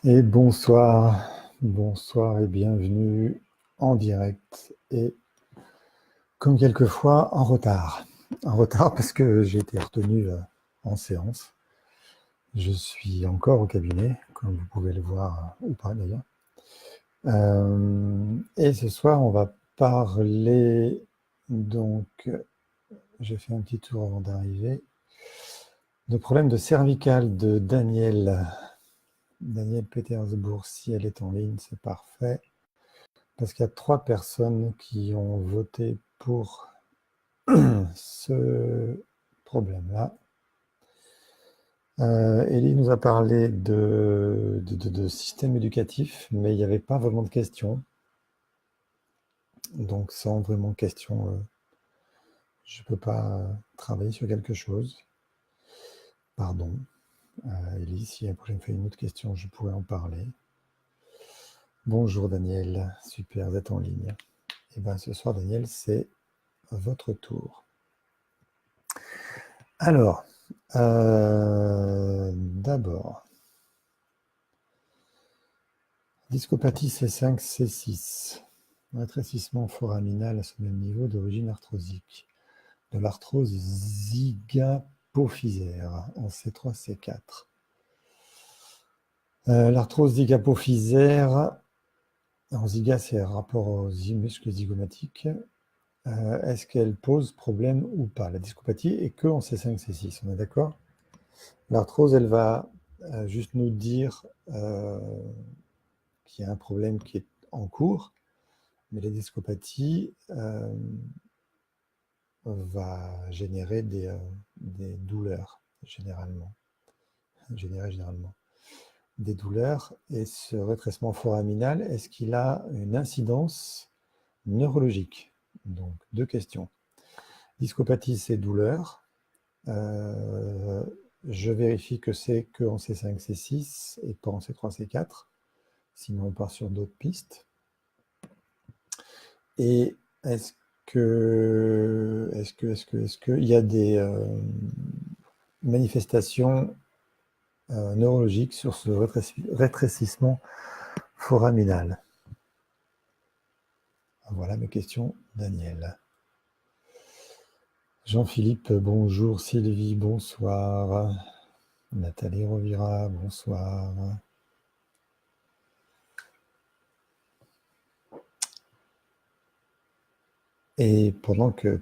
Et bonsoir, bonsoir et bienvenue en direct et comme quelquefois en retard. En retard parce que j'ai été retenu en séance. Je suis encore au cabinet, comme vous pouvez le voir, ou pas d'ailleurs. Et ce soir, on va parler, donc, j'ai fait un petit tour avant d'arriver, de problème de cervical de Daniel Petersbourg. Si elle est en ligne, c'est parfait. Parce qu'il y a 3 personnes qui ont voté pour ce problème-là. Élie nous a parlé de système éducatif, mais il n'y avait pas vraiment de questions. Donc sans vraiment de questions, je ne peux pas travailler sur quelque chose. Pardon. Élie, si la prochaine fois une autre question, je pourrais en parler. Bonjour Daniel, super, vous êtes en ligne. Et bien ce soir Daniel, c'est votre tour. Alors, d'abord, discopathie C5, C6, rétrécissement foraminal à ce même niveau d'origine arthrosique, de l'arthrose zygapophysaire en C3, C4. L'arthrose zygapophysaire, en zyga c'est rapport aux muscles zygomatiques, est-ce qu'elle pose problème ou pas? La discopathie est que en C5, C6, on est d'accord? L'arthrose, elle va juste nous dire qu'il y a un problème qui est en cours, mais la discopathie va générer des douleurs, généralement. Des douleurs, et ce rétrécissement foraminal, est-ce qu'il a une incidence neurologique? Donc, 2 questions. Discopathie, c'est douleur. Je vérifie que c'est que en C5, C6 et pas en C3, C4. Sinon, on part sur d'autres pistes. Et est-ce qu'il y a des manifestations neurologiques sur ce rétrécissement foraminal? Voilà mes questions, Daniel. Jean-Philippe, bonjour. Sylvie, bonsoir. Nathalie Rovira, bonsoir. Et pendant que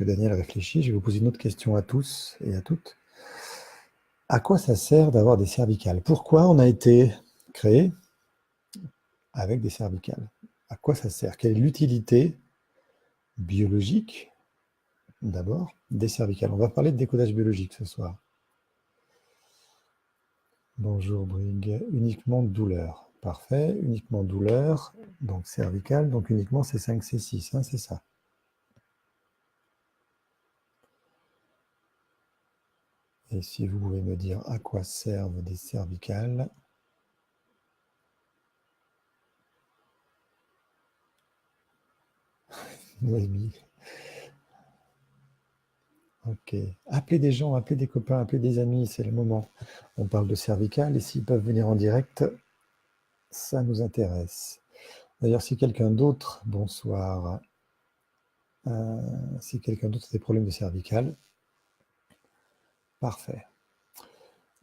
Daniel réfléchit, je vais vous poser une autre question à tous et à toutes. À quoi ça sert d'avoir des cervicales? Pourquoi on a été créé avec des cervicales? À quoi ça sert? Quelle est l'utilité biologique, d'abord, des cervicales? On va parler de décodage biologique ce soir. Bonjour Brig. Uniquement douleur. Parfait. Uniquement douleur. Donc cervicale. Donc uniquement C5, C6. Hein, c'est ça. Et si vous pouvez me dire à quoi servent des cervicales? Noémie. Ok. Appelez des gens, appelez des copains, appelez des amis, c'est le moment. On parle de cervicales et s'ils peuvent venir en direct, ça nous intéresse. D'ailleurs, si quelqu'un d'autre, bonsoir, si quelqu'un d'autre a des problèmes de cervicales, parfait.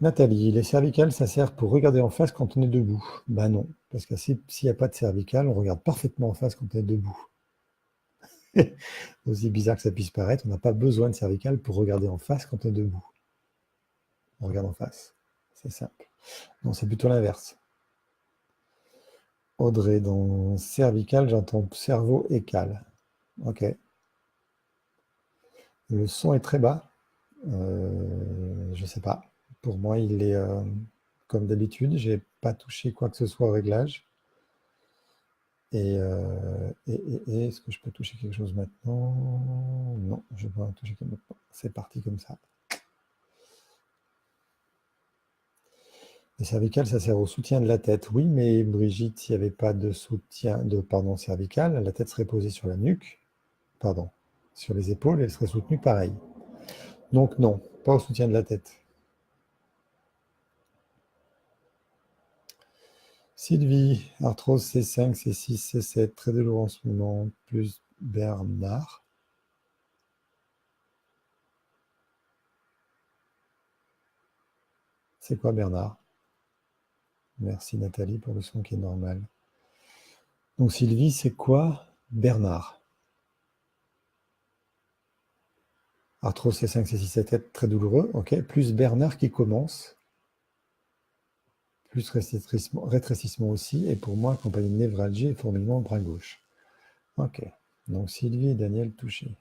Nathalie, les cervicales, ça sert pour regarder en face quand on est debout. Ben non, parce que s'il n'y a pas de cervicales, on regarde parfaitement en face quand on est debout. Aussi bizarre que ça puisse paraître, on n'a pas besoin de cervicales pour regarder en face quand on est debout. On regarde en face, c'est simple. Non, c'est plutôt l'inverse. Audrey, dans cervical, j'entends cerveau écal. Ok. Le son est très bas. Je sais pas. Pour moi, il est comme d'habitude. J'ai pas touché quoi que ce soit au réglage. Et est-ce que je peux toucher quelque chose maintenant? Non, je ne peux pas toucher quelque chose. C'est parti comme ça. Les cervicales, ça sert au soutien de la tête. Oui, mais Brigitte, s'il n'y avait pas de soutien cervical, la tête serait posée sur la nuque, sur les épaules, et elle serait soutenue pareil. Donc non, pas au soutien de la tête. Sylvie, arthrose C5, C6, C7, très douloureux en ce moment, plus Bernard. C'est quoi Bernard? Merci Nathalie pour le son qui est normal. Donc Sylvie, c'est quoi Bernard? Arthrose C5, C6, C7, très douloureux, ok. Plus Bernard qui commence, plus rétrécissement aussi, et pour moi, accompagné de névralgie et fourmillement au bras gauche. Ok, donc Sylvie et Daniel touchés.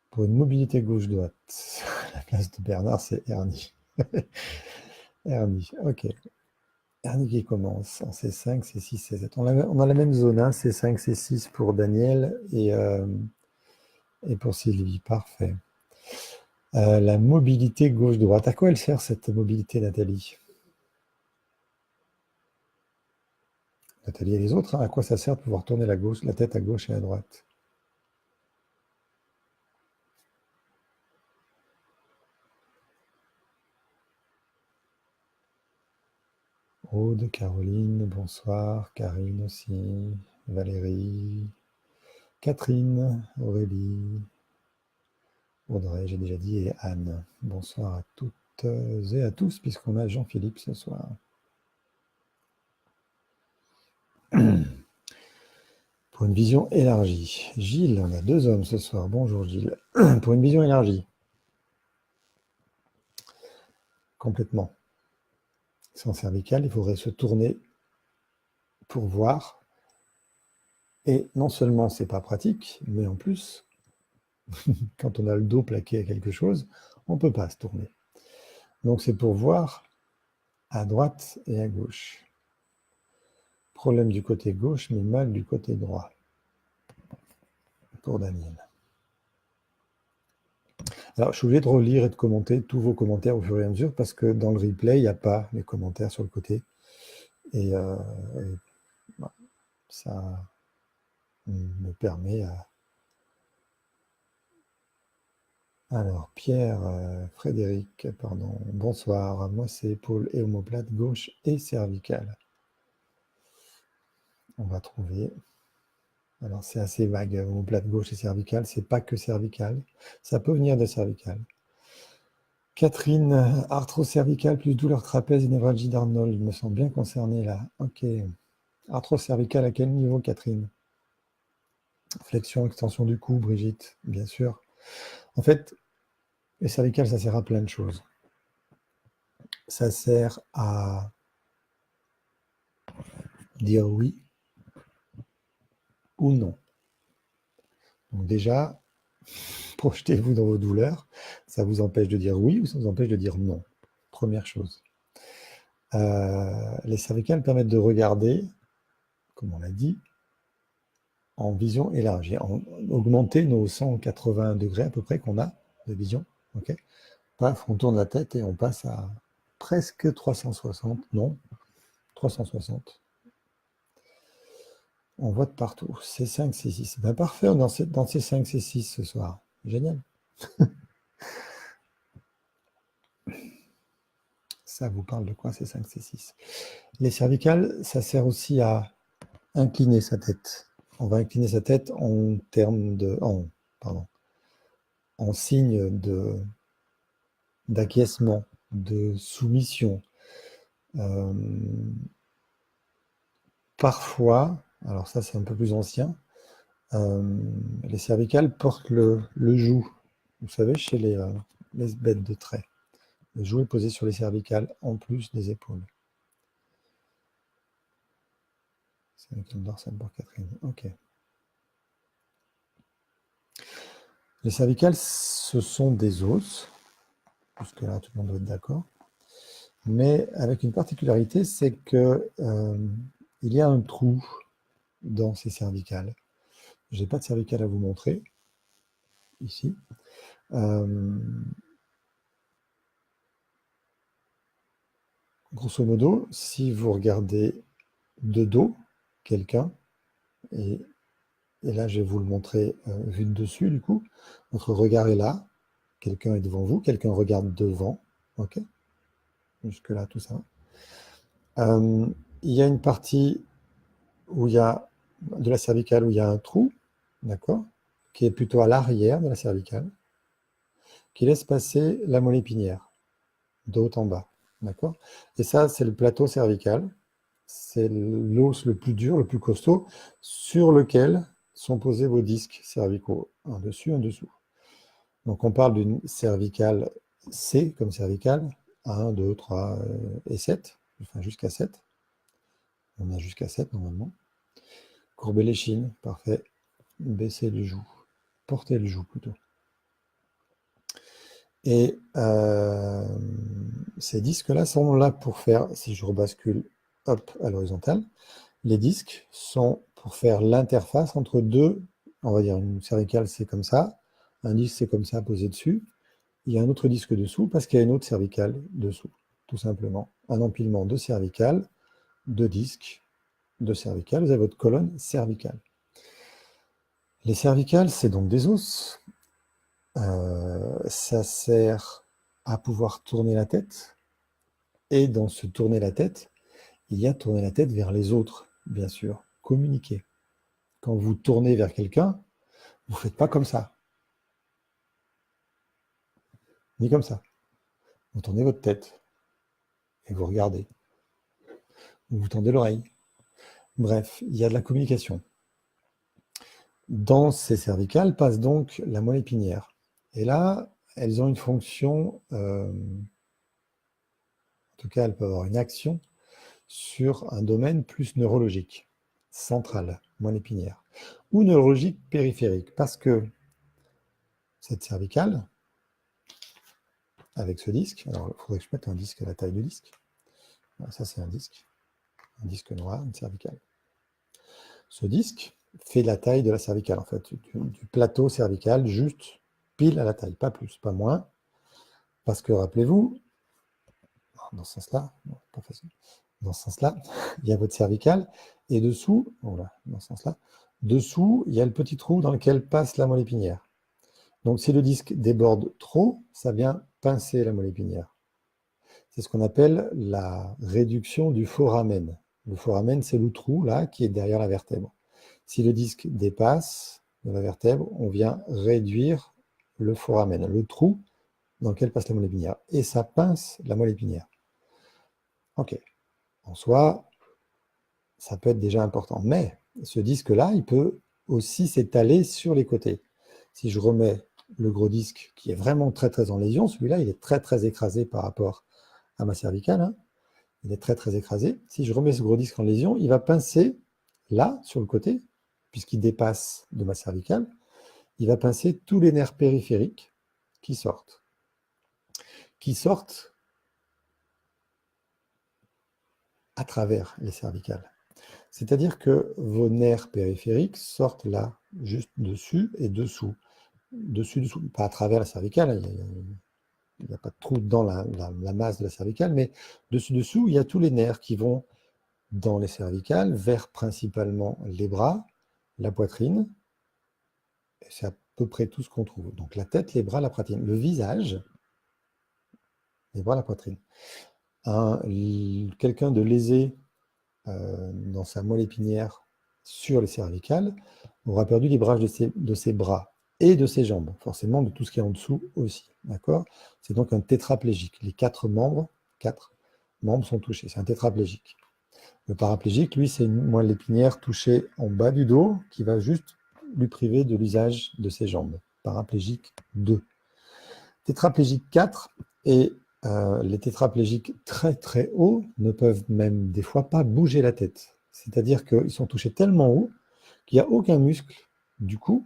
Pour une mobilité gauche-droite, la place de Bernard, c'est hernie. Hernie, ok. Hernie qui commence en C5, C6, C7. On a la même zone, hein, C5, C6 pour Daniel et pour Sylvie, parfait. La mobilité gauche-droite, à quoi elle sert cette mobilité, Nathalie? Nathalie et les autres, hein, à quoi ça sert de pouvoir tourner la tête à gauche et à droite? Aude, Caroline, bonsoir, Karine aussi, Valérie, Catherine, Aurélie, Audrey, j'ai déjà dit, et Anne. Bonsoir à toutes et à tous, puisqu'on a Jean-Philippe ce soir. Pour une vision élargie. Gilles, on a 2 hommes ce soir. Bonjour Gilles. Pour une vision élargie. Complètement. Sans cervical, il faudrait se tourner pour voir. Et non seulement c'est pas pratique, mais en plus, quand on a le dos plaqué à quelque chose, on ne peut pas se tourner. Donc c'est pour voir à droite et à gauche. Problème du côté gauche, mais mal du côté droit. Pour Daniel. Alors, je suis obligé de relire et de commenter tous vos commentaires au fur et à mesure parce que dans le replay, il n'y a pas les commentaires sur le côté. Et bah, ça me permet à... Alors, Pierre, Frédéric, pardon, bonsoir. Moi, c'est épaule et omoplate gauche et cervicale. On va trouver... Alors, c'est assez vague, omoplate gauche et cervicale. C'est pas que cervical. Ça peut venir de cervical. Catherine, arthrose cervicale plus douleur trapèze et névralgie d'Arnold. Je me sens bien concerné là. Ok. Arthrose cervicale à quel niveau, Catherine? Flexion, extension du cou, Brigitte, bien sûr. En fait, les cervicales, ça sert à plein de choses. Ça sert à dire oui ou non. Donc déjà, projetez-vous dans vos douleurs. Ça vous empêche de dire oui ou ça vous empêche de dire non. Première chose. Les cervicales permettent de regarder, comme on l'a dit, en vision élargie, augmenter nos 180 degrés à peu près qu'on a de vision. Okay. Paf, on tourne la tête et on passe à presque 360, non, 360. On voit de partout. C5, C6. Ben parfait, on est dans C5, C6 ce soir. Génial. Ça vous parle de quoi, C5, C6? Les cervicales, ça sert aussi à incliner sa tête. On va incliner sa tête en termes de... en signe d'acquiescement, de soumission. Parfois, alors ça c'est un peu plus ancien, les cervicales portent le joug. Vous savez, chez les bêtes de trait. Le joug est posé sur les cervicales en plus des épaules. C'est avec le dorsal pour Catherine. Ok. Les cervicales, ce sont des os. Jusque là, tout le monde doit être d'accord. Mais avec une particularité, c'est que il y a un trou dans ces cervicales. Je n'ai pas de cervicale à vous montrer, ici. Grosso modo, si vous regardez de dos quelqu'un, et là je vais vous le montrer vu de dessus du coup, votre regard est là, quelqu'un est devant vous, quelqu'un regarde devant, ok? Jusque là tout ça. il y a une partie où il y a de la cervicale où il y a un trou, d'accord, qui est plutôt à l'arrière de la cervicale, qui laisse passer la moelle épinière, de haut en bas, d'accord. Et ça, c'est le plateau cervical, c'est l'os le plus dur, le plus costaud, sur lequel sont posés vos disques cervicaux, un dessus, un dessous. Donc on parle d'une cervicale C comme cervicale, 1, 2, 3 et 7, enfin jusqu'à 7. On a jusqu'à 7 normalement. Courber l'échine, parfait. Baisser le joug, porter le joug plutôt. Et ces disques-là sont là pour faire, si je rebascule hop, à l'horizontale, les disques sont pour faire l'interface entre deux, on va dire une cervicale c'est comme ça, un disque c'est comme ça posé dessus, il y a un autre disque dessous parce qu'il y a une autre cervicale dessous, tout simplement. Un empilement de cervicales, de disques, de cervicales, vous avez votre colonne cervicale. Les cervicales, c'est donc des os. Ça sert à pouvoir tourner la tête. Et dans ce tourner la tête, il y a tourner la tête vers les autres, bien sûr. Communiquer. Quand vous tournez vers quelqu'un, vous ne faites pas comme ça. Ni comme ça. Vous tournez votre tête. Et vous regardez. Ou vous tendez l'oreille. Bref, il y a de la communication. Dans ces cervicales passe donc la moelle épinière. Et là, elles ont une fonction, en tout cas, elles peuvent avoir une action sur un domaine plus neurologique, central, moelle épinière, ou neurologique périphérique, parce que cette cervicale, avec ce disque, alors il faudrait que je mette un disque à la taille du disque. Ça, c'est un disque noir, une cervicale. Ce disque fait la taille de la cervicale, en fait, du plateau cervical, juste pile à la taille, pas plus, pas moins, parce que rappelez-vous, dans ce sens-là, pas facile, dans ce sens-là, il y a votre cervicale, et dessous, voilà, dans ce sens-là, dessous, il y a le petit trou dans lequel passe la moelle épinière. Donc si le disque déborde trop, ça vient pincer la moelle épinière. C'est ce qu'on appelle la réduction du foramen. Le foramen, c'est le trou là qui est derrière la vertèbre. Si le disque dépasse de la vertèbre, on vient réduire le foramen, le trou dans lequel passe la moelle épinière. Et ça pince la moelle épinière. Ok. En soi, ça peut être déjà important. Mais ce disque-là, il peut aussi s'étaler sur les côtés. Si je remets le gros disque qui est vraiment très très en lésion, celui-là, il est très très écrasé par rapport à ma cervicale. Hein. Il est très très écrasé. Si je remets ce gros disque en lésion, il va pincer là, sur le côté, puisqu'il dépasse de ma cervicale, il va pincer tous les nerfs périphériques qui sortent. Qui sortent à travers les cervicales. C'est-à-dire que vos nerfs périphériques sortent là, juste dessus et dessous. Dessus, dessous, pas à travers la cervicale, il n'y a pas de trou dans la masse de la cervicale, mais dessus, il y a tous les nerfs qui vont dans les cervicales, vers principalement les bras, la poitrine, et c'est à peu près tout ce qu'on trouve. Donc la tête, les bras, la poitrine. Le visage, les bras, la poitrine. Quelqu'un de lésé dans sa moelle épinière sur les cervicales aura perdu librage de ses bras et de ses jambes, forcément de tout ce qui est en dessous aussi. D'accord. C'est donc un tétraplégique. Les quatre membres sont touchés. C'est un tétraplégique. Le paraplégique, lui, c'est une moelle épinière touchée en bas du dos qui va juste lui priver de l'usage de ses jambes. Paraplégique 2. Tétraplégique 4 et les tétraplégiques très très hauts ne peuvent même des fois pas bouger la tête. C'est-à-dire qu'ils sont touchés tellement haut qu'il n'y a aucun muscle du cou,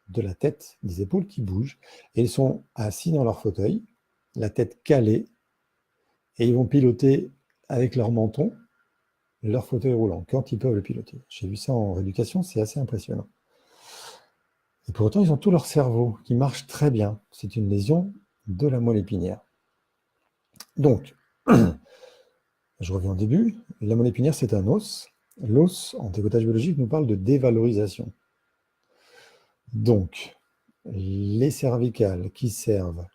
de la tête, des épaules qui bougent. Et ils sont assis dans leur fauteuil, la tête calée, et ils vont piloter avec leur menton leur fauteuil roulant, quand ils peuvent le piloter. J'ai vu ça en rééducation, c'est assez impressionnant. Et pour autant, ils ont tout leur cerveau qui marche très bien. C'est une lésion de la moelle épinière. Donc, je reviens au début, la moelle épinière, c'est un os. L'os, en décotage biologique, nous parle de dévalorisation. Donc, les cervicales qui servent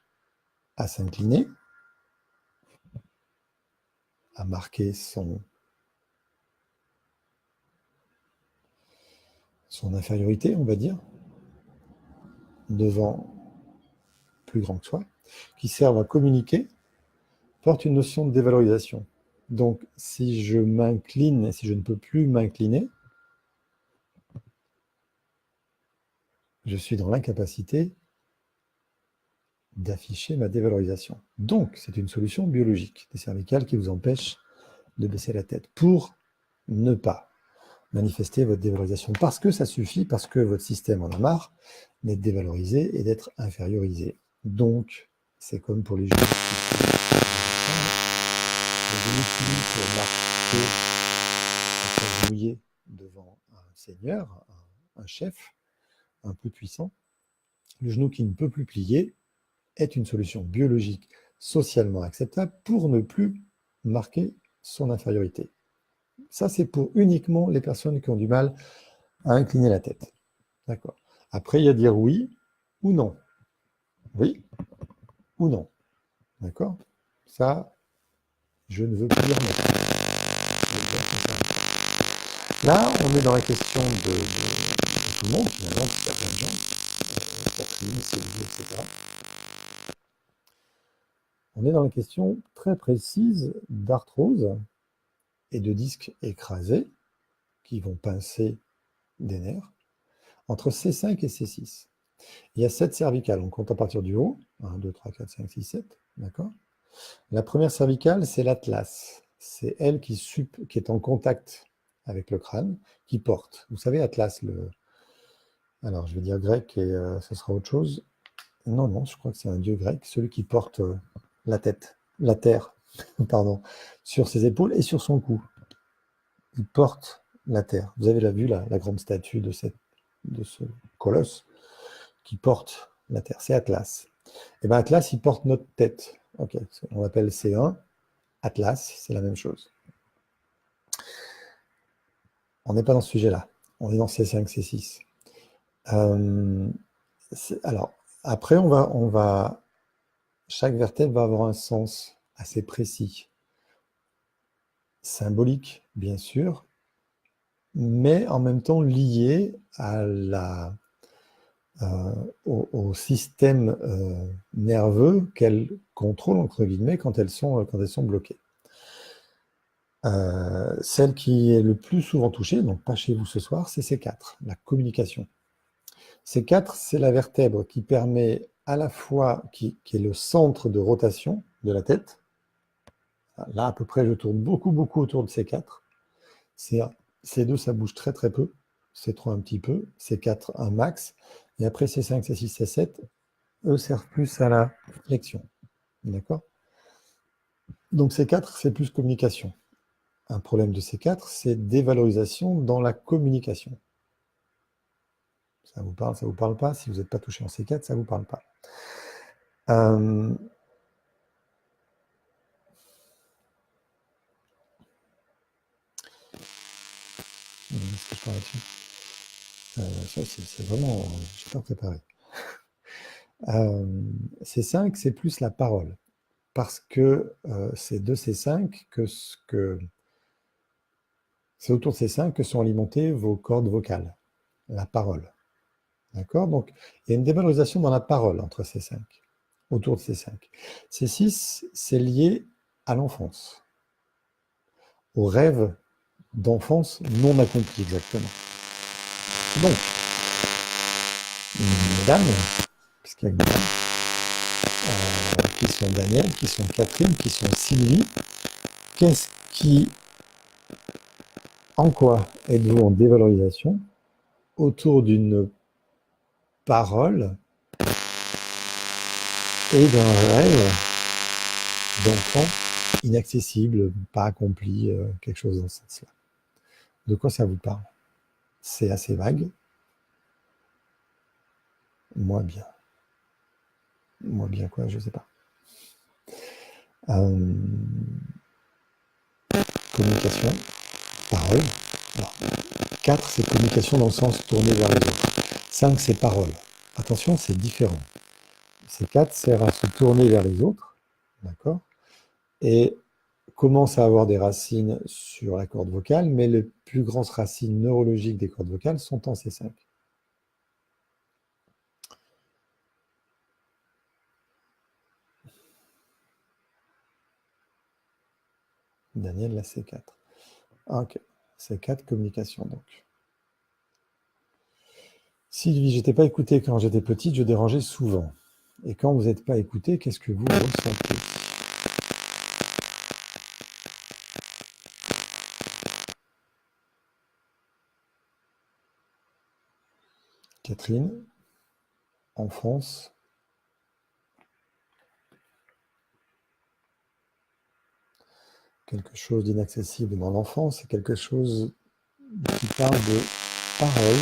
à s'incliner, à marquer son son infériorité, on va dire, devant plus grand que soi, qui servent à communiquer, portent une notion de dévalorisation. Donc, si je m'incline, et si je ne peux plus m'incliner, je suis dans l'incapacité d'afficher ma dévalorisation. Donc, c'est une solution biologique des cervicales qui vous empêche de baisser la tête pour ne pas manifester votre dévalorisation. Parce que ça suffit, parce que votre système en a marre d'être dévalorisé et d'être infériorisé. Donc, c'est comme pour les genoux. Les genoux finis pour marcher agenouillé devant un seigneur, un chef, un peu puissant. Le genou qui ne peut plus plier est une solution biologique socialement acceptable pour ne plus marquer son infériorité. Ça, c'est pour uniquement les personnes qui ont du mal à incliner la tête. D'accord. Après, il y a dire oui ou non. Oui ou non. D'accord. Ça, je ne veux plus dire non. Là, on est dans la question de tout le monde, finalement, parce qu'il y a plein de gens, Catherine, Sylvie, etc. On est dans la question très précise d'arthrose et de disques écrasés qui vont pincer des nerfs entre C5 et C6. Il y a 7 cervicales, on compte à partir du haut, 1, 2, 3, 4, 5, 6, 7, d'accord. La première cervicale, c'est l'atlas. C'est elle qui est en contact avec le crâne, qui porte. Vous savez, atlas, alors je vais dire grec et ce sera autre chose. Non, non, je crois que c'est un dieu grec, celui qui porte la tête, la terre, pardon, sur ses épaules et sur son cou. Il porte la terre. Vous avez vu la grande statue de ce colosse qui porte la terre. C'est Atlas. Et bien Atlas, il porte notre tête. Ok, on l'appelle C1. Atlas, c'est la même chose. On n'est pas dans ce sujet-là. On est dans C5, C6. Alors, après, chaque vertèbre va avoir un sens assez précis. Symbolique, bien sûr, mais en même temps lié à au système nerveux qu'elles contrôlent, entre guillemets, quand elles sont bloquées. Celle qui est le plus souvent touchée, donc pas chez vous ce soir, c'est C4, la communication. C4, c'est la vertèbre qui permet à la fois, qui est le centre de rotation de la tête. Là, à peu près, je tourne beaucoup autour de C4. C2, ça bouge très peu. C3, un petit peu. C4, un max. Et après, C5, C6, C7, eux servent plus à la flexion. D'accord? Donc C4, c'est plus communication. Un problème de C4, c'est dévalorisation dans la communication. Ça vous parle pas? Si vous n'êtes pas touché en C4, ça vous parle pas. Est-ce que je parle là-dessus? C'est vraiment... je n'ai pas préparé. C5, c'est plus la parole. Parce que c'est de C5 c'est autour de C5 que sont alimentées vos cordes vocales, la parole. D'accord? Donc, il y a une dévalorisation dans la parole entre C5, autour de C5. C6, c'est lié à l'enfance, au rêve d'enfance non accompli exactement. Donc, mesdames, puisqu'il y a une dame, qui sont Daniel, qui sont Catherine, qui sont Sylvie, en quoi êtes-vous en dévalorisation autour d'une parole et d'un rêve d'enfant inaccessible, pas accompli, quelque chose dans ce sens-là? De quoi ça vous parle? C'est assez vague. Moi bien. Moi bien quoi, je ne sais pas. Communication, parole. Alors, 4, c'est communication dans le sens tourné vers les autres. 5, c'est parole. Attention, c'est différent. C4 sert à se tourner vers les autres, d'accord? Et commence à avoir des racines sur la corde vocale, mais les plus grandes racines neurologiques des cordes vocales sont en C5. Daniel, la C4. Ok, C4, communication donc. Sylvie, je t'ai pas écouté quand j'étais petite, je dérangeais souvent. Et quand vous n'êtes pas écouté, qu'est-ce que vous ressentez? Catherine, enfance. Quelque chose d'inaccessible dans l'enfance, c'est quelque chose qui parle de parole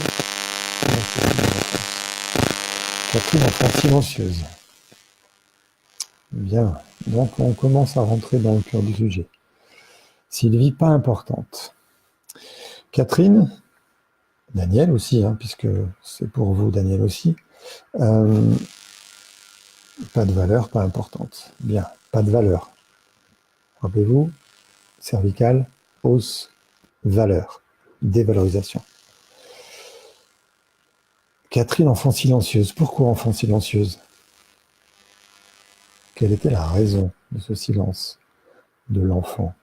inaccessible dans l'enfance. Catherine, enfant silencieuse. Bien, donc on commence à rentrer dans le cœur du sujet. Sylvie, pas importante. Catherine, Daniel aussi, hein, puisque c'est pour vous, Daniel aussi. Pas de valeur, pas importante. Bien, pas de valeur. Rappelez-vous, cervicale, hausse, valeur, dévalorisation. Catherine, enfant silencieuse. Pourquoi enfant silencieuse? Quelle était la raison de ce silence de l'enfant?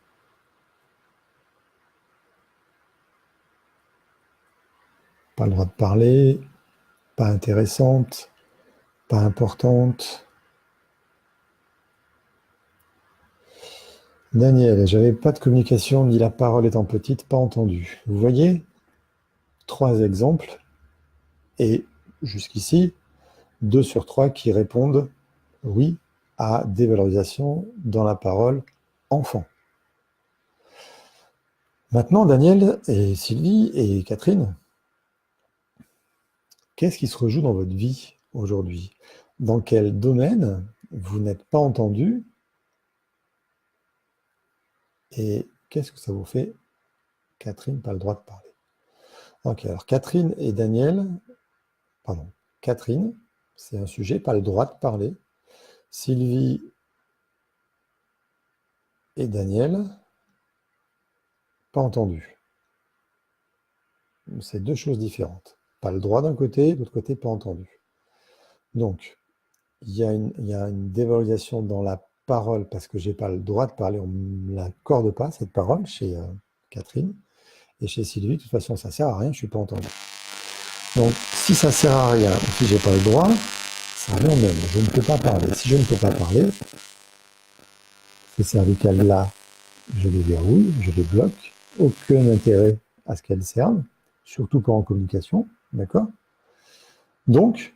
Pas le droit de parler, pas intéressante, pas importante. Daniel, j'avais pas de communication ni la parole étant petite, pas entendu. Vous voyez, 3 exemples, et jusqu'ici, 2 sur 3 qui répondent oui à dévalorisation dans la parole enfant. Maintenant, Daniel et Sylvie et Catherine, qu'est-ce qui se rejoue dans votre vie aujourd'hui? Dans quel domaine vous n'êtes pas entendu? Et qu'est-ce que ça vous fait? Catherine, pas le droit de parler. Ok, alors Catherine et Daniel, pardon, Catherine, c'est un sujet, pas le droit de parler. Sylvie et Daniel, pas entendu. C'est 2 choses différentes. Pas le droit d'un côté, de l'autre côté, pas entendu. Donc, il y a une dévalorisation dans la parole parce que j'ai pas le droit de parler, on ne me l'accorde pas, cette parole, chez Catherine. Et chez Sylvie, de toute façon, ça ne sert à rien, je ne suis pas entendu. Donc, si ça ne sert à rien, si je n'ai pas le droit, ça revient au même. Je ne peux pas parler. Si je ne peux pas parler, ces cervicales-là, je les verrouille, je les bloque. Aucun intérêt à ce qu'elles servent, surtout pas en communication, d'accord? Donc,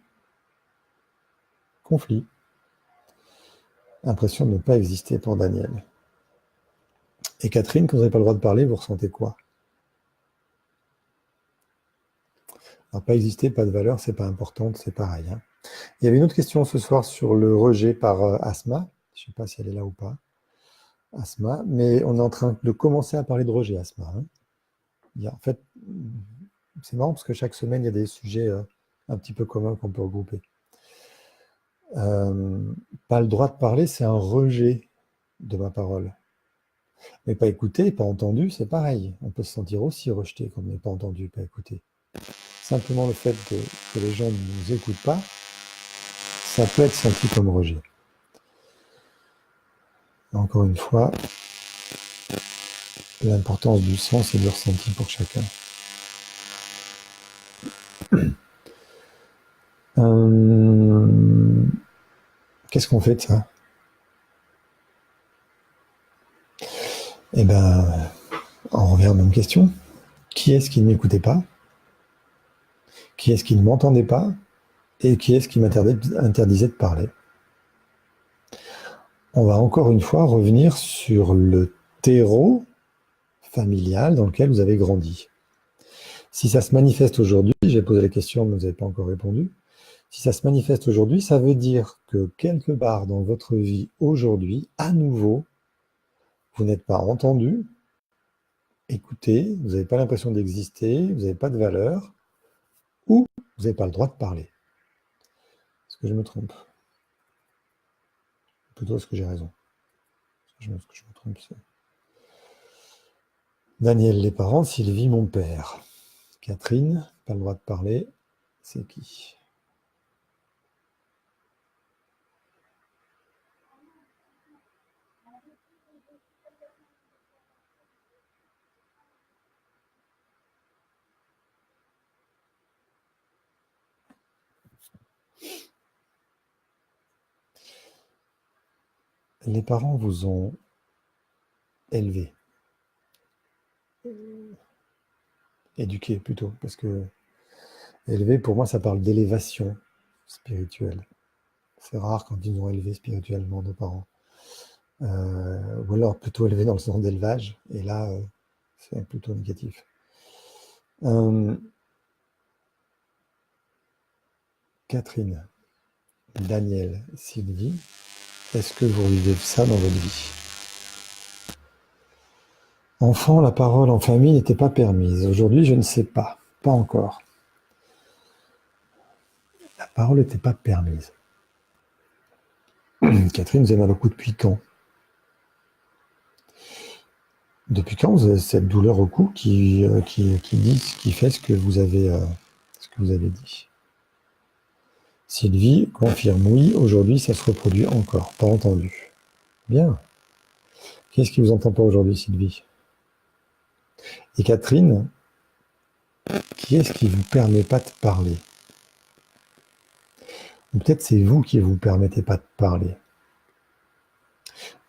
conflit. Impression de ne pas exister pour Daniel. Et Catherine, quand vous n'avez pas le droit de parler, vous ressentez quoi? Alors, pas exister, pas de valeur, c'est pas important, c'est pareil. Hein. Il y avait une autre question ce soir sur le rejet par Asma. Je ne sais pas si elle est là ou pas. Asma, mais on est en train de commencer à parler de rejet, Asma. Hein. En fait, c'est marrant parce que chaque semaine, il y a des sujets un petit peu communs qu'on peut regrouper. Pas le droit de parler, c'est un rejet de ma parole. Mais pas écouté, pas entendu, c'est pareil. On peut se sentir aussi rejeté quand on n'est pas entendu, pas écouté. Simplement le fait que les gens ne nous écoutent pas, ça peut être senti comme rejet. Encore une fois, l'importance du sens et du ressenti pour chacun. Qu'est-ce qu'on fait de ça? Eh bien, on revient aux mêmes questions. Qui est-ce qui ne m'écoutait pas? Qui est-ce qui ne m'entendait pas? Et qui est-ce qui m'interdisait de parler? On va encore une fois revenir sur le terreau familial dans lequel vous avez grandi. Si ça se manifeste aujourd'hui, j'ai posé la question, mais vous n'avez pas encore répondu. Si ça se manifeste aujourd'hui, ça veut dire que quelque part dans votre vie aujourd'hui, à nouveau, vous n'êtes pas entendu, écouté, vous n'avez pas l'impression d'exister, vous n'avez pas de valeur, ou vous n'avez pas le droit de parler. Est-ce que je me trompe? Plutôt est-ce que j'ai raison? Est-ce que je me trompe? Daniel, les parents, Sylvie, mon père. Catherine, pas le droit de parler. C'est qui? Les parents vous ont élevé, éduqué plutôt, parce que élevé, pour moi, ça parle d'élévation spirituelle. C'est rare quand ils nous ont élevés spirituellement, nos parents. Ou alors plutôt élevé dans le sens d'élevage, et là, c'est plutôt négatif. Catherine, Daniel, Sylvie, est-ce que vous vivez ça dans votre vie? Enfant, la parole en famille n'était pas permise. Aujourd'hui, je ne sais pas. Pas encore. La parole n'était pas permise. Catherine, vous avez mal au cou depuis quand? Depuis quand vous avez cette douleur au cou qui fait ce que vous avez dit? Sylvie confirme oui, aujourd'hui ça se reproduit encore. Pas entendu. Bien. Qu'est-ce qui vous entend pas aujourd'hui, Sylvie? Et Catherine, qui est-ce qui vous permet pas de parler? Ou peut-être c'est vous qui vous permettez pas de parler.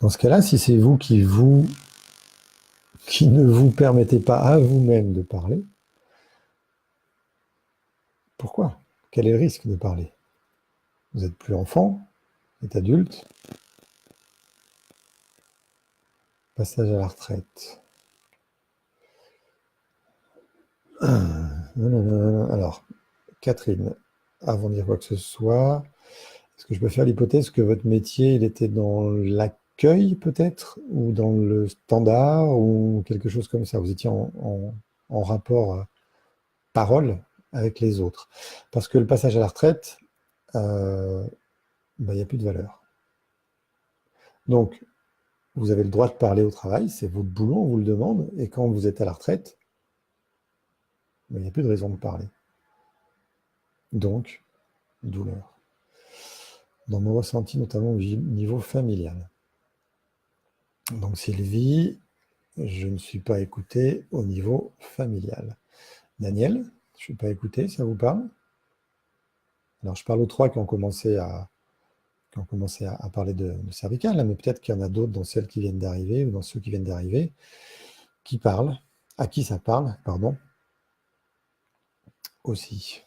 Dans ce cas-là, si c'est vous qui ne vous permettez pas à vous-même de parler, pourquoi? Quel est le risque de parler? Vous n'êtes plus enfant, vous êtes adulte, passage à la retraite. Alors, Catherine, avant de dire quoi que ce soit, est-ce que je peux faire l'hypothèse que votre métier, il était dans l'accueil peut-être, ou dans le standard, ou quelque chose comme ça? Vous étiez en rapport parole avec les autres. Parce que le passage à la retraite, il n'y a plus de valeur. Donc, vous avez le droit de parler au travail, c'est votre boulot, on vous le demande, et quand vous êtes à la retraite, il n'y a plus de raison de parler. Donc, douleur. Dans mon ressenti, notamment au niveau familial. Donc, Sylvie, je ne suis pas écouté au niveau familial. Daniel, je ne suis pas écouté, ça vous parle? Alors, je parle aux trois qui ont commencé à parler de cervical, là, mais peut-être qu'il y en a d'autres dans celles qui viennent d'arriver ou dans ceux qui viennent d'arriver qui parlent, à qui ça parle, pardon, aussi.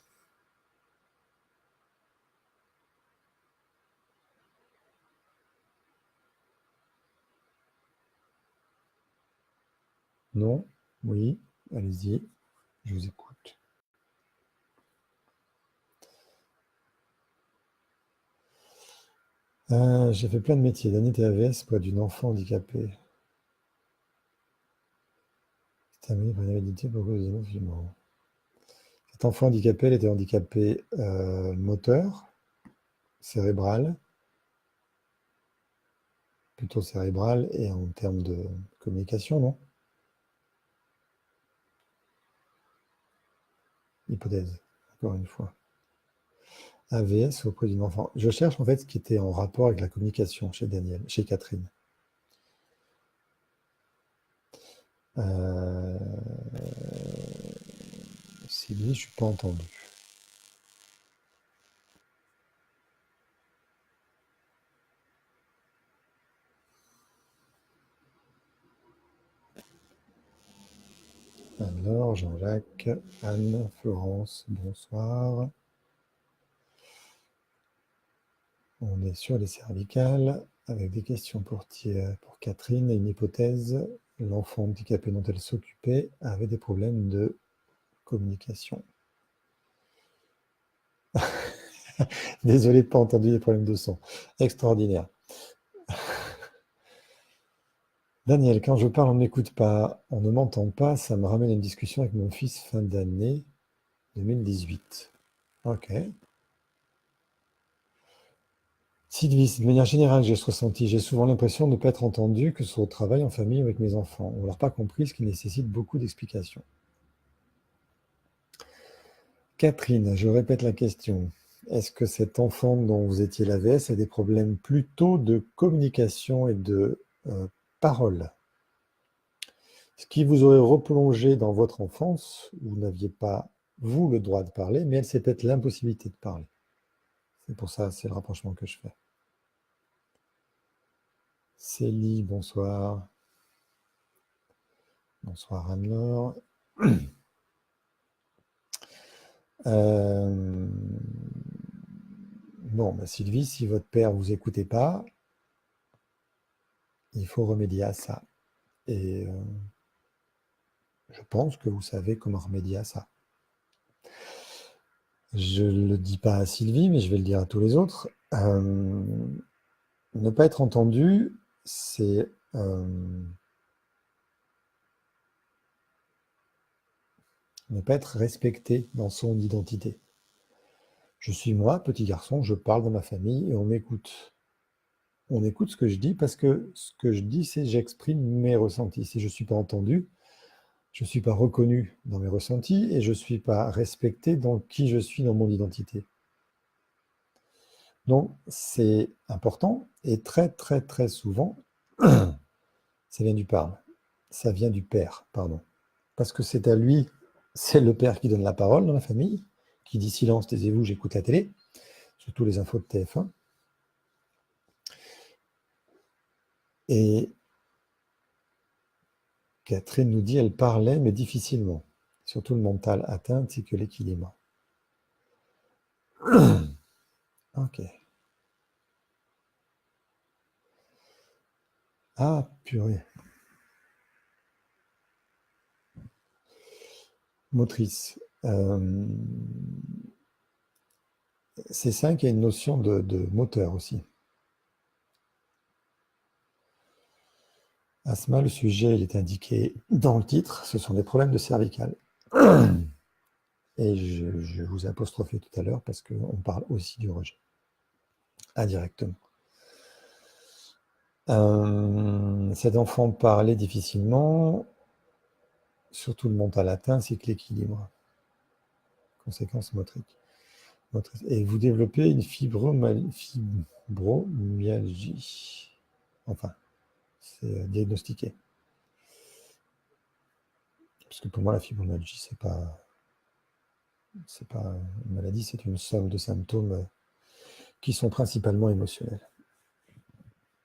Non? Oui? Allez-y, je vous écoute. J'ai fait plein de métiers. D'année TAVS, près d'une enfant handicapée. Terminé par une invalidité pour cause d'émotion. Cette enfant handicapée, elle était handicapée moteur, cérébral, plutôt cérébral, et en termes de communication, non? Hypothèse, encore une fois. AVS auprès d'une enfant. Je cherche en fait ce qui était en rapport avec la communication chez Daniel, chez Catherine. Sylvie, je ne suis pas entendu. Alors, Jean-Jacques, Anne, Florence, bonsoir. On est sur les cervicales, avec des questions pour Catherine et une hypothèse. L'enfant handicapé dont elle s'occupait avait des problèmes de communication. Désolé de pas entendu les problèmes de son. Extraordinaire. Daniel, quand je parle, on ne m'écoute pas, on ne m'entend pas, ça me ramène à une discussion avec mon fils fin d'année 2018. Ok. Sylvie, de manière générale, j'ai ce ressenti. J'ai souvent l'impression de ne pas être entendu, que ce soit au travail, en famille, avec mes enfants. On ne leur pas compris, ce qui nécessite beaucoup d'explications. Catherine, je répète la question. Est-ce que cet enfant dont vous étiez l'AVS a des problèmes plutôt de communication et de parole? Ce qui vous aurait replongé dans votre enfance, où vous n'aviez pas, vous, le droit de parler, mais elle, c'est peut-être l'impossibilité de parler. C'est pour ça, c'est le rapprochement que je fais. Célie, bonsoir. Bonsoir Anne-Laure. Bon, bah Sylvie, si votre père vous écoutait pas, il faut remédier à ça. Et je pense que vous savez comment remédier à ça. Je ne le dis pas à Sylvie, mais je vais le dire à tous les autres. Ne pas être entendu, c'est ne pas être respecté dans son identité. Je suis moi, petit garçon, je parle dans ma famille et on m'écoute. On écoute ce que je dis parce que ce que je dis, c'est j'exprime mes ressentis. Si je ne suis pas entendu, je ne suis pas reconnu dans mes ressentis et je ne suis pas respecté dans qui je suis dans mon identité. Donc, c'est important et très, très, très souvent, ça vient du père. Ça vient du père, pardon. Parce que c'est à lui, c'est le père qui donne la parole dans la famille, qui dit silence, taisez-vous, j'écoute la télé, surtout les infos de TF1. Et Catherine nous dit, elle parlait, mais difficilement. Surtout le mental atteint, c'est que l'équilibre. Ok. Ah, purée. Motrice. C5 a une notion de moteur aussi. Asthma, le sujet, il est indiqué dans le titre, ce sont des problèmes de cervicales. Et je vous ai apostrophé tout à l'heure parce qu'on parle aussi du rejet, indirectement. Cet enfant parlait difficilement, surtout le mental atteint, c'est que l'équilibre. Conséquence motrique. Et vous développez une fibromyalgie. Enfin, c'est diagnostiqué. Parce que pour moi, la fibromyalgie, c'est pas une maladie, c'est une somme de symptômes qui sont principalement émotionnels.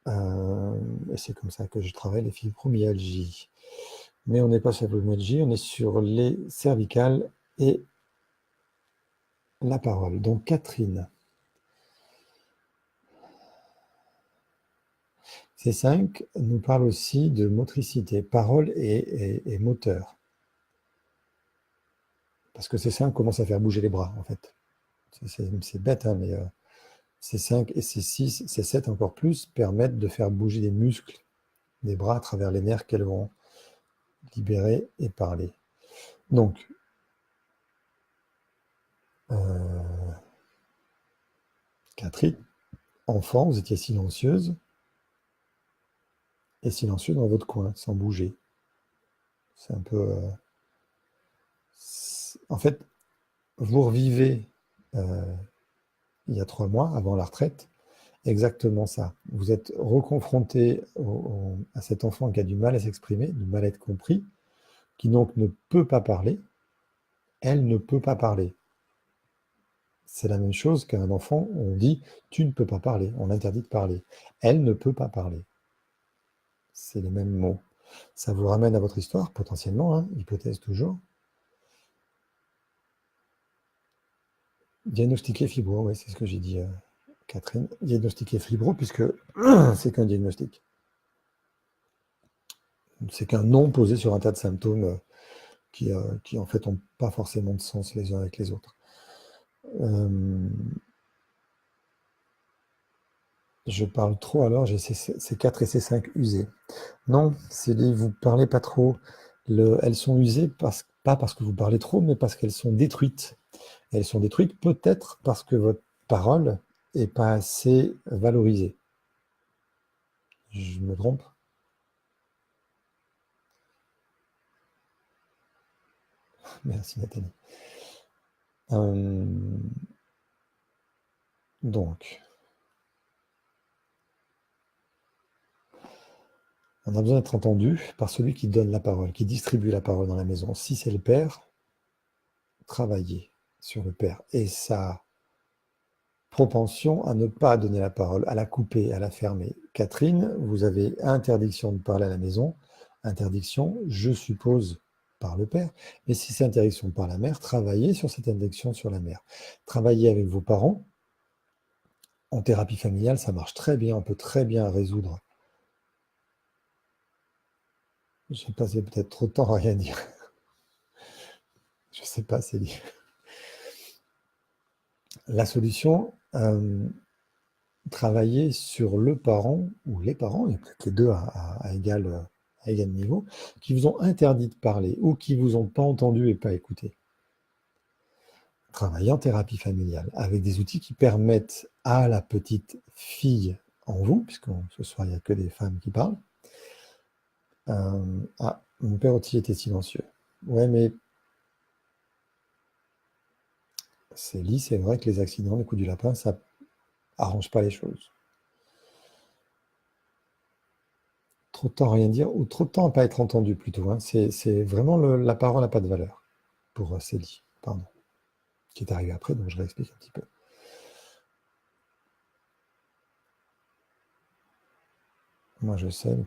Et c'est comme ça que je travaille les fibromyalgies. Mais on n'est pas sur la fibromyalgie, on est sur les cervicales et la parole. Donc Catherine. C5 nous parle aussi de motricité, parole et moteur. Parce que C5 commence à faire bouger les bras, en fait. C'est bête, hein, mais C5 et C6, C7 encore plus, permettent de faire bouger les muscles des bras à travers les nerfs qu'elles vont libérer et parler. Donc, Catherine, enfant, vous étiez silencieuse, et silencieux dans votre coin, sans bouger. C'est un peu... en fait, vous revivez, il y a 3 mois, avant la retraite, exactement ça. Vous êtes reconfronté à cet enfant qui a du mal à s'exprimer, du mal à être compris, qui donc ne peut pas parler. Elle ne peut pas parler. C'est la même chose qu'un enfant, on dit « tu ne peux pas parler », on l'interdit de parler. Elle ne peut pas parler. C'est les mêmes mots. Ça vous ramène à votre histoire, potentiellement, hein, hypothèse toujours. Diagnostiquer fibro, oui, c'est ce que j'ai dit, Catherine. Diagnostiquer fibro, puisque c'est qu'un diagnostic. C'est qu'un nom posé sur un tas de symptômes qui en fait, n'ont pas forcément de sens les uns avec les autres. Je parle trop alors, j'ai C4 et C5 usés. Non, vous ne parlez pas trop. Elles sont usées pas parce que vous parlez trop, mais parce qu'elles sont détruites. Elles sont détruites peut-être parce que votre parole et pas assez valorisé. Je me trompe? Merci Nathalie. Donc, on a besoin d'être entendu par celui qui donne la parole, qui distribue la parole dans la maison. Si c'est le père, travaillez sur le père et sa propension à ne pas donner la parole, à la couper, à la fermer. Catherine, vous avez interdiction de parler à la maison, interdiction, je suppose, par le père, mais si c'est interdiction par la mère, travaillez sur cette interdiction sur la mère. Travaillez avec vos parents. En thérapie familiale, ça marche très bien, on peut très bien résoudre. J'ai passé peut-être trop de temps à rien dire. Je ne sais pas, Célie. La solution, travailler sur le parent ou les parents, et peut-être les deux à égal niveau, qui vous ont interdit de parler ou qui vous ont pas entendu et pas écouté. Travailler en thérapie familiale avec des outils qui permettent à la petite fille en vous, puisque ce soir il n'y a que des femmes qui parlent. Ah, mon père aussi était silencieux. Ouais, mais Célie, c'est vrai que les accidents, les coups du lapin, ça arrange pas les choses. Trop de temps à rien dire, ou trop de temps à pas être entendu plutôt. Hein. C'est vraiment la parole n'a pas de valeur pour Célie, pardon, qui est arrivé après, donc je réexplique un petit peu. Moi je sais, mais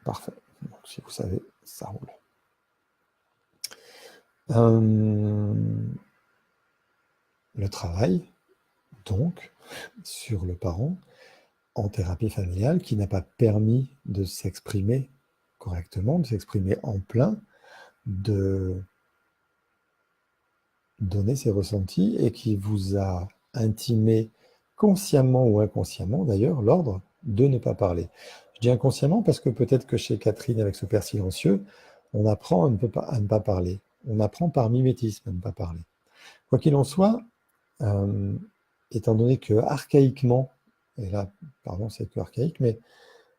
parfait. Donc si vous savez, ça roule. Le travail, donc, sur le parent, en thérapie familiale, qui n'a pas permis de s'exprimer correctement, de s'exprimer en plein, de donner ses ressentis et qui vous a intimé consciemment ou inconsciemment d'ailleurs l'ordre de ne pas parler. Je dis inconsciemment parce que peut-être que chez Catherine avec ce père silencieux, on apprend à ne pas parler. On apprend par mimétisme à ne pas parler. Quoi qu'il en soit, étant donné que archaïquement, et là, pardon, c'est que archaïque, mais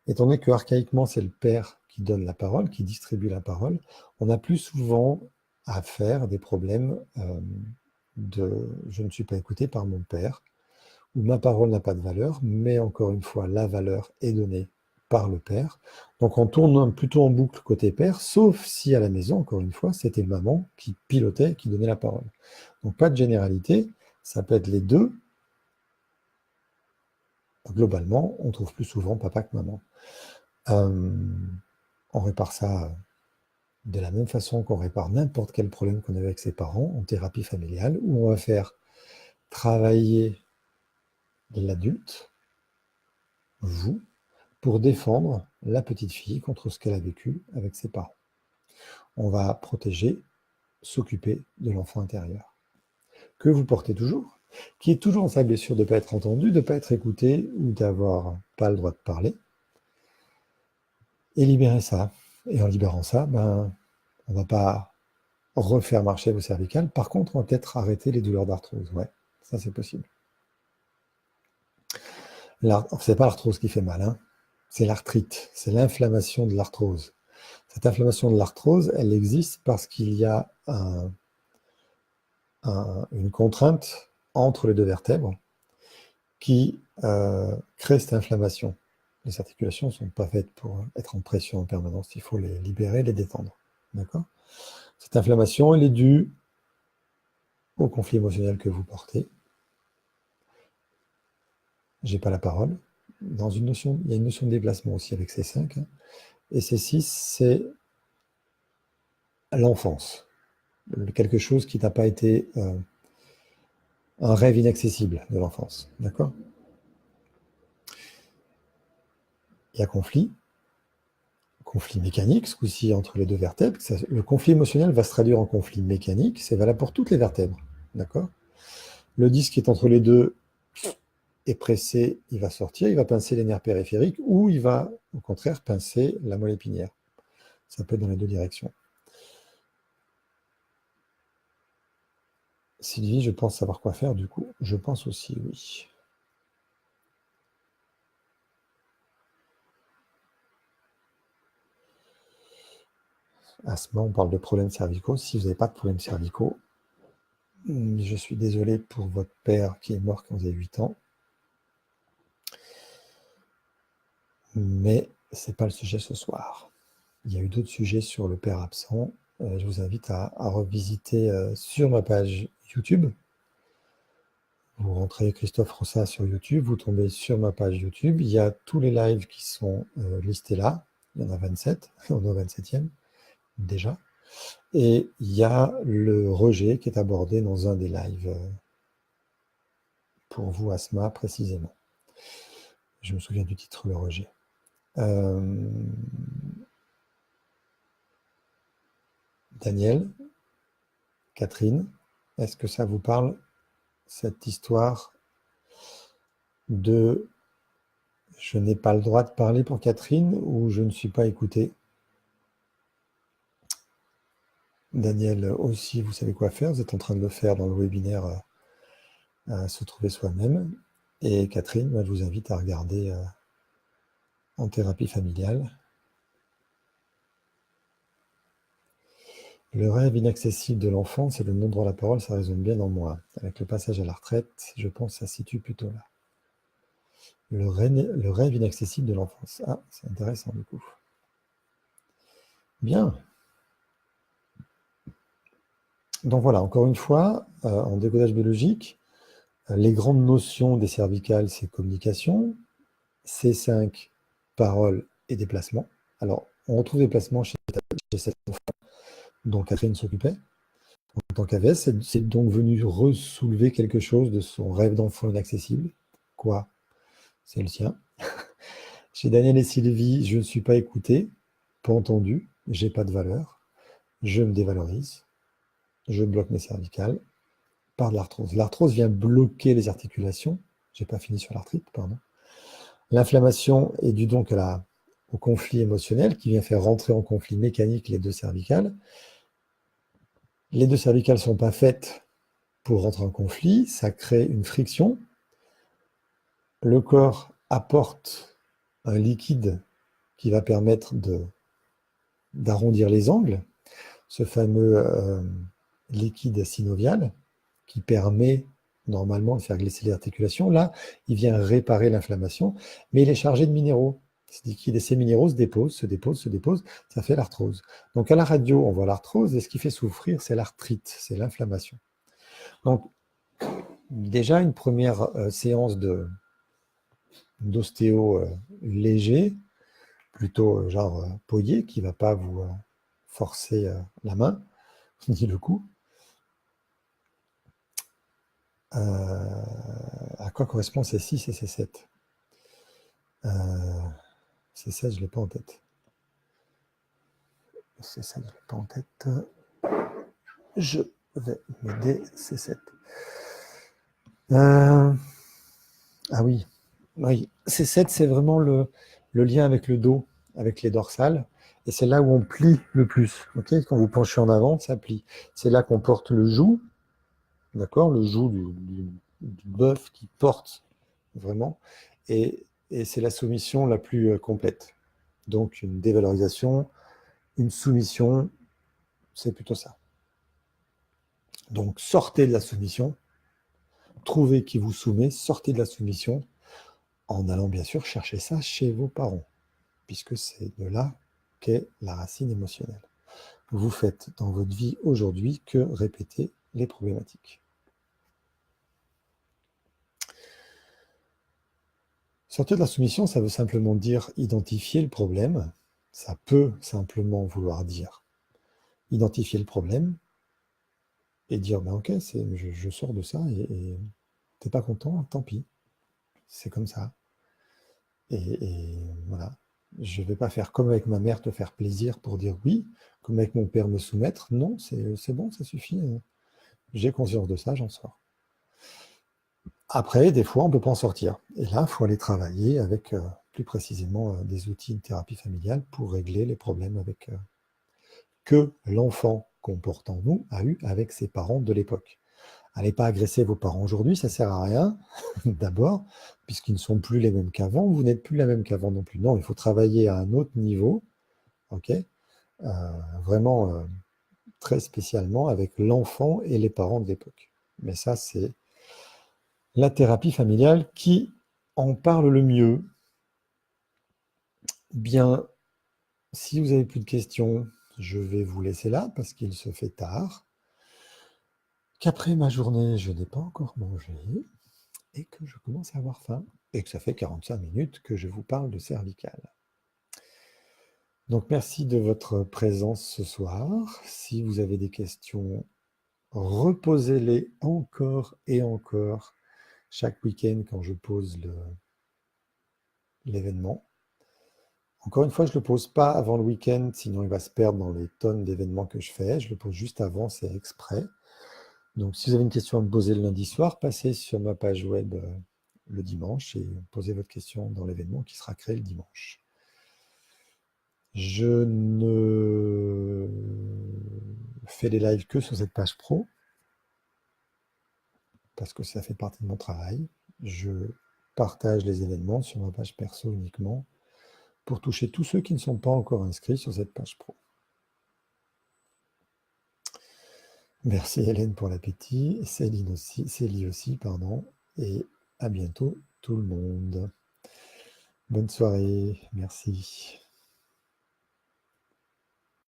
étant donné que archaïquement, c'est le père qui donne la parole, qui distribue la parole, on a plus souvent à faire des problèmes de « je ne suis pas écouté par mon père » où ma parole n'a pas de valeur, mais encore une fois, la valeur est donnée par le père. Donc on tourne plutôt en boucle côté père, sauf si à la maison, encore une fois, c'était maman qui pilotait, qui donnait la parole. Donc pas de généralité, ça peut être les deux. Globalement, on trouve plus souvent papa que maman. On répare ça de la même façon qu'on répare n'importe quel problème qu'on avait avec ses parents en thérapie familiale, où on va faire travailler l'adulte, vous, pour défendre la petite fille contre ce qu'elle a vécu avec ses parents. On va protéger, s'occuper de l'enfant intérieur, que vous portez toujours, qui est toujours dans sa blessure de ne pas être entendu, de ne pas être écouté ou d'avoir pas le droit de parler, et libérer ça. Et en libérant ça, on ne va pas refaire marcher vos cervicales. Par contre, on va peut-être arrêter les douleurs d'arthrose. Ouais, ça c'est possible. C'est pas l'arthrose qui fait mal, hein. C'est l'arthrite, c'est l'inflammation de l'arthrose. Cette inflammation de l'arthrose, elle existe parce qu'il y a une contrainte entre les deux vertèbres qui crée cette inflammation. Les articulations ne sont pas faites pour être en pression en permanence, il faut les libérer, les détendre. D'accord ? Cette inflammation, elle est due au conflit émotionnel que vous portez. J'ai pas la parole. Il y a une notion de déplacement aussi avec ces 5. Hein. Et ces 6, c'est l'enfance. Quelque chose qui n'a pas été un rêve inaccessible de l'enfance. D'accord ? Il y a conflit mécanique, ce coup-ci entre les deux vertèbres. Le conflit émotionnel va se traduire en conflit mécanique, c'est valable pour toutes les vertèbres. D'accord ? Le disque qui est entre les deux est pressé, il va sortir, il va pincer les nerfs périphériques ou il va, au contraire, pincer la moelle épinière. Ça peut être dans les deux directions. Sylvie, je pense savoir quoi faire, du coup. Je pense aussi, oui. Asma, on parle de problèmes cervicaux. Si vous n'avez pas de problèmes cervicaux, je suis désolé pour votre père qui est mort quand vous avez 8 ans. Mais ce n'est pas le sujet ce soir. Il y a eu d'autres sujets sur le père absent. Je vous invite à revisiter sur ma page YouTube. Vous rentrez Christophe Rossa sur YouTube, vous tombez sur ma page YouTube. Il y a tous les lives qui sont listés là. Il y en a 27, on est au 27e déjà. Et il y a le rejet qui est abordé dans un des lives pour vous, Asma, précisément. Je me souviens du titre, le rejet. Daniel, Catherine, est-ce que ça vous parle, cette histoire de « je n'ai pas le droit de parler pour Catherine » ou « je ne suis pas écouté » ? Daniel aussi, vous savez quoi faire, vous êtes en train de le faire dans le webinaire Se trouver soi-même. Et Catherine, moi, je vous invite à regarder en thérapie familiale. Le rêve inaccessible de l'enfant, c'est le non-droit à la parole, ça résonne bien en moi. Avec le passage à la retraite, je pense que ça se situe plutôt là. Le rêve inaccessible de l'enfance. Ah, c'est intéressant du coup. Bien. Donc voilà, encore une fois, en décodage biologique, les grandes notions des cervicales, c'est communication, C5, parole et déplacement. Alors, on retrouve déplacement chez cet enfant dont Catherine s'occupait. En tant qu'AVS, c'est donc venu ressoulever quelque chose de son rêve d'enfant inaccessible. Quoi? C'est le sien. Chez Daniel et Sylvie, je ne suis pas écouté, pas entendu, j'ai pas de valeur, je me dévalorise, je bloque mes cervicales par de l'arthrose. L'arthrose vient bloquer les articulations, j'ai pas fini sur l'arthrite, pardon. L'inflammation est due donc au conflit émotionnel qui vient faire rentrer en conflit mécanique les deux cervicales. Les deux cervicales ne sont pas faites pour rentrer en conflit, ça crée une friction. Le corps apporte un liquide qui va permettre d'arrondir les angles, ce fameux liquide synovial qui permet normalement de faire glisser les articulations. Là, il vient réparer l'inflammation, mais il est chargé de minéraux. Ce liquide et ces minéraux se déposent, ça fait l'arthrose. Donc à la radio, on voit l'arthrose, et ce qui fait souffrir, c'est l'arthrite, c'est l'inflammation. Donc, déjà, une première séance d'ostéo léger, plutôt genre Poyer, qui ne va pas vous forcer la main, ni le cou. À quoi correspond C6 et C7 C7, je ne l'ai pas en tête. C7, je ne l'ai pas en tête. Je vais m'aider C7. Ah oui, oui. C7, c'est vraiment le lien avec le dos, avec les dorsales. Et c'est là où on plie le plus. Okay, quand vous penchez en avant, ça plie. C'est là qu'on porte le joug, d'accord, le joug du bœuf qui porte vraiment. Et c'est la soumission la plus complète. Donc une dévalorisation, une soumission, c'est plutôt ça. Donc sortez de la soumission, trouvez qui vous soumet, sortez de la soumission, en allant bien sûr chercher ça chez vos parents, puisque c'est de là qu'est la racine émotionnelle. Vous faites dans votre vie aujourd'hui que répéter les problématiques. Sortir de la soumission, ça veut simplement dire identifier le problème. Ça peut simplement vouloir dire identifier le problème et dire ben ok, je sors de ça et t'es pas content, tant pis. C'est comme ça. Et voilà. Je ne vais pas faire comme avec ma mère, te faire plaisir pour dire oui, comme avec mon père me soumettre. Non, c'est bon, ça suffit. J'ai conscience de ça, j'en sors. Après, des fois, on ne peut pas en sortir. Et là, il faut aller travailler avec, plus précisément, des outils de thérapie familiale pour régler les problèmes que l'enfant qu'on porte en nous a eu avec ses parents de l'époque. Allez pas agresser vos parents aujourd'hui, ça ne sert à rien, d'abord, puisqu'ils ne sont plus les mêmes qu'avant, vous n'êtes plus la même qu'avant non plus. Non, il faut travailler à un autre niveau, ok, vraiment très spécialement avec l'enfant et les parents de l'époque. Mais ça, c'est la thérapie familiale qui en parle le mieux. Bien, si vous n'avez plus de questions, je vais vous laisser là parce qu'il se fait tard, qu'après ma journée, je n'ai pas encore mangé et que je commence à avoir faim et que ça fait 45 minutes que je vous parle de cervical. Donc merci de votre présence ce soir. Si vous avez des questions, reposez-les encore et encore chaque week-end quand je pose l'événement. Encore une fois, je ne le pose pas avant le week-end, sinon il va se perdre dans les tonnes d'événements que je fais. Je le pose juste avant, c'est exprès. Donc si vous avez une question à me poser le lundi soir, passez sur ma page web le dimanche et posez votre question dans l'événement qui sera créé le dimanche. Je ne fais les lives que sur cette page pro, parce que ça fait partie de mon travail. Je partage les événements sur ma page perso uniquement, pour toucher tous ceux qui ne sont pas encore inscrits sur cette page pro. Merci Hélène pour l'appétit, Célie aussi, pardon, et à bientôt tout le monde. Bonne soirée, merci.